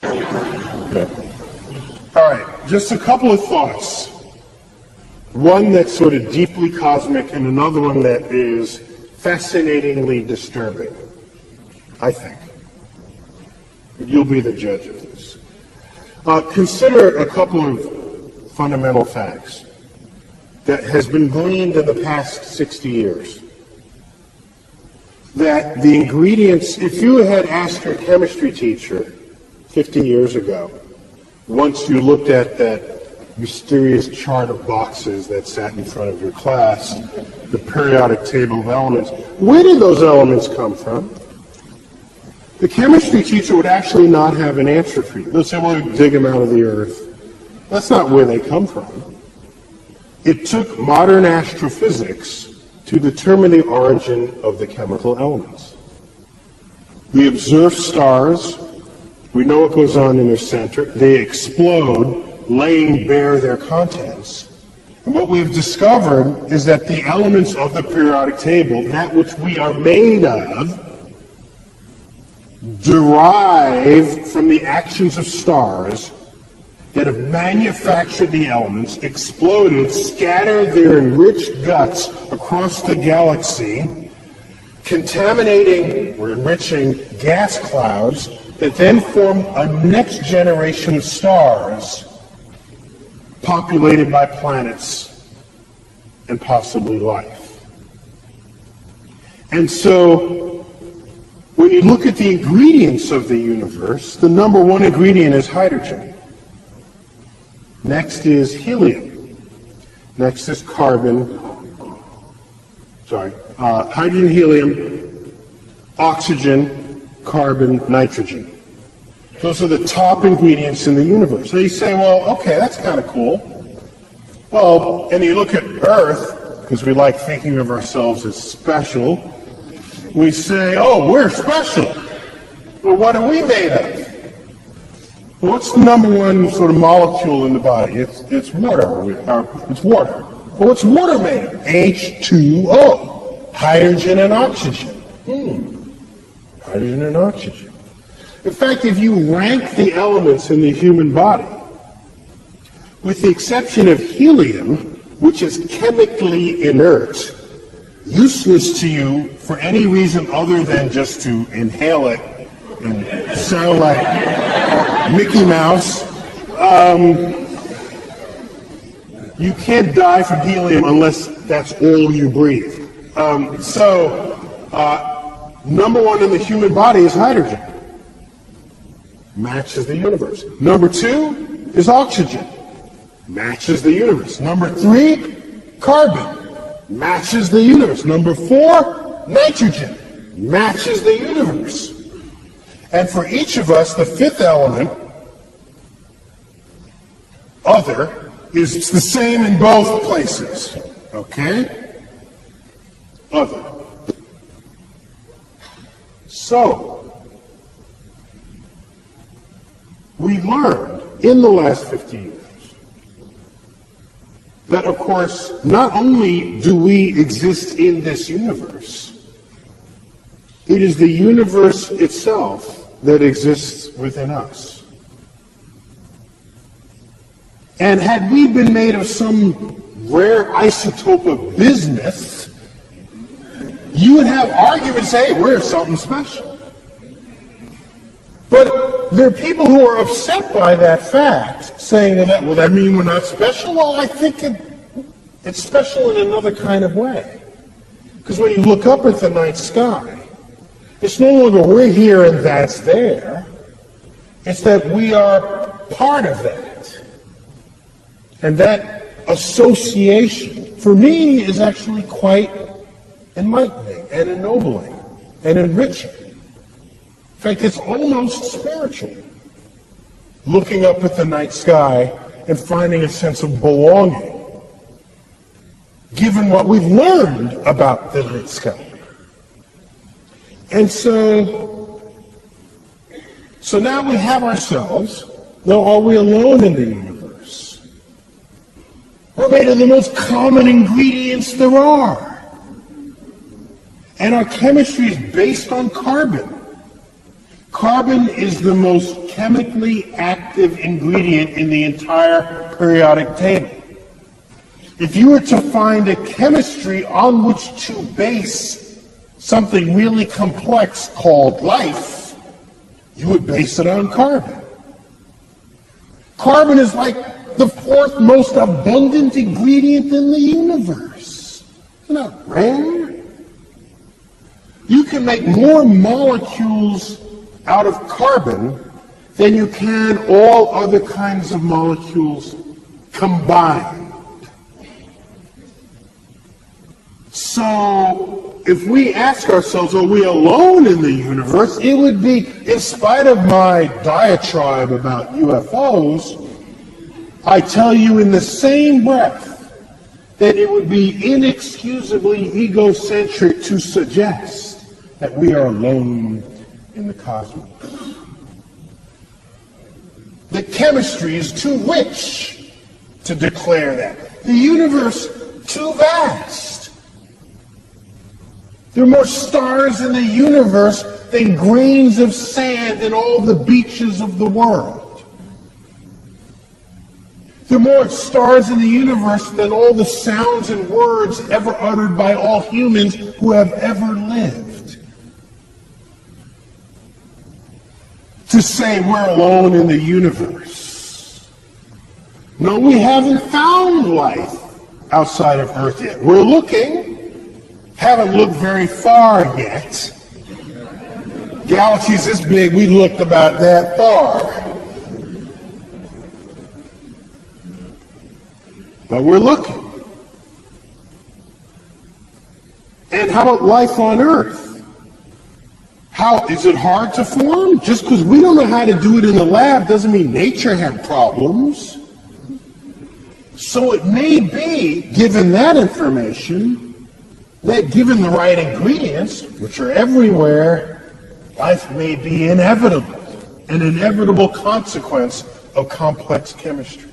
Okay. All right, just a couple of thoughts. One that's sort of deeply cosmic and another one that is fascinatingly disturbing, I think. You'll be the judge of this. Consider a couple of fundamental facts that has been gleaned in the past 60 years. That the ingredients, if you had asked your chemistry teacher 50 years ago, once you looked at that mysterious chart of boxes that sat in front of your class, the periodic table of elements, where did those elements come from? The chemistry teacher would actually not have an answer for you. They'll say, well, dig them out of the earth. That's not where they come from. It took modern astrophysics to determine the origin of the chemical elements. We observe stars. We know what goes on in their center. They explode, laying bare their contents. And what we've discovered is that the elements of the periodic table, that which we are made of, derive from the actions of stars that have manufactured the elements, exploded, scattered their enriched guts across the galaxy, contaminating or enriching gas clouds that then form a next generation of stars populated by planets and possibly life. And so, when you look at the ingredients of the universe, the number one ingredient is hydrogen. Next is helium. Next is hydrogen, helium, oxygen, carbon, nitrogen. Those are the top ingredients in the universe. So you say, well, okay, that's kind of cool. Well, and you look at Earth, because we like thinking of ourselves as special, we say, oh, we're special. Well, what are we made of? Well, what's the number one sort of molecule in the body? It's water. It's water. Well, what's water made of? H2O. Hydrogen and oxygen. Hydrogen and oxygen. In fact, if you rank the elements in the human body, with the exception of helium, which is chemically inert, useless to you for any reason other than just to inhale it and sound like Mickey Mouse, you can't die from helium unless that's all you breathe. Number one in the human body is hydrogen. Matches the universe. Number two is oxygen. Matches the universe. Number three, carbon. Matches the universe. Number four, nitrogen. Matches the universe. And for each of us, the fifth element, other, is the same in both places. Okay? Other. So, we learned in the last 50 years that, of course, not only do we exist in this universe, it is the universe itself that exists within us. And had we been made of some rare isotope of bismuth, you would have arguments saying, hey, we're something special. But there are people who are upset by that fact, saying, well, that mean we're not special? Well, I think it's special in another kind of way. Because when you look up at the night sky, it's no longer we're here and that's there. It's that we are part of that. And that association, for me, is actually quite enlightening and ennobling and enriching. In fact, it's almost spiritual. Looking up at the night sky and finding a sense of belonging, given what we've learned about the night sky. And so now we have ourselves. Now, are we alone in the universe? We're made of the most common ingredients there are. And our chemistry is based on carbon. Carbon is the most chemically active ingredient in the entire periodic table. If you were to find a chemistry on which to base something really complex called life, you would base it on carbon. Carbon is like the fourth most abundant ingredient in the universe. Isn't that rare? You can make more molecules out of carbon than you can all other kinds of molecules combined. So if we ask ourselves, are we alone in the universe? It would be, in spite of my diatribe about UFOs, I tell you in the same breath that it would be inexcusably egocentric to suggest that we are alone in the cosmos. The chemistry is too rich to declare that. The universe too vast. There are more stars in the universe than grains of sand in all the beaches of the world. There are more stars in the universe than all the sounds and words ever uttered by all humans who have ever lived. To say we're alone in the universe. No, we haven't found life outside of Earth yet. We're looking, haven't looked very far yet. Galaxies this big, we looked about that far. But we're looking. And how about life on Earth? How is it hard to form? Just because we don't know how to do it in the lab doesn't mean nature had problems. So it may be, given that information, that given the right ingredients, which are everywhere, life may be inevitable, an inevitable consequence of complex chemistry.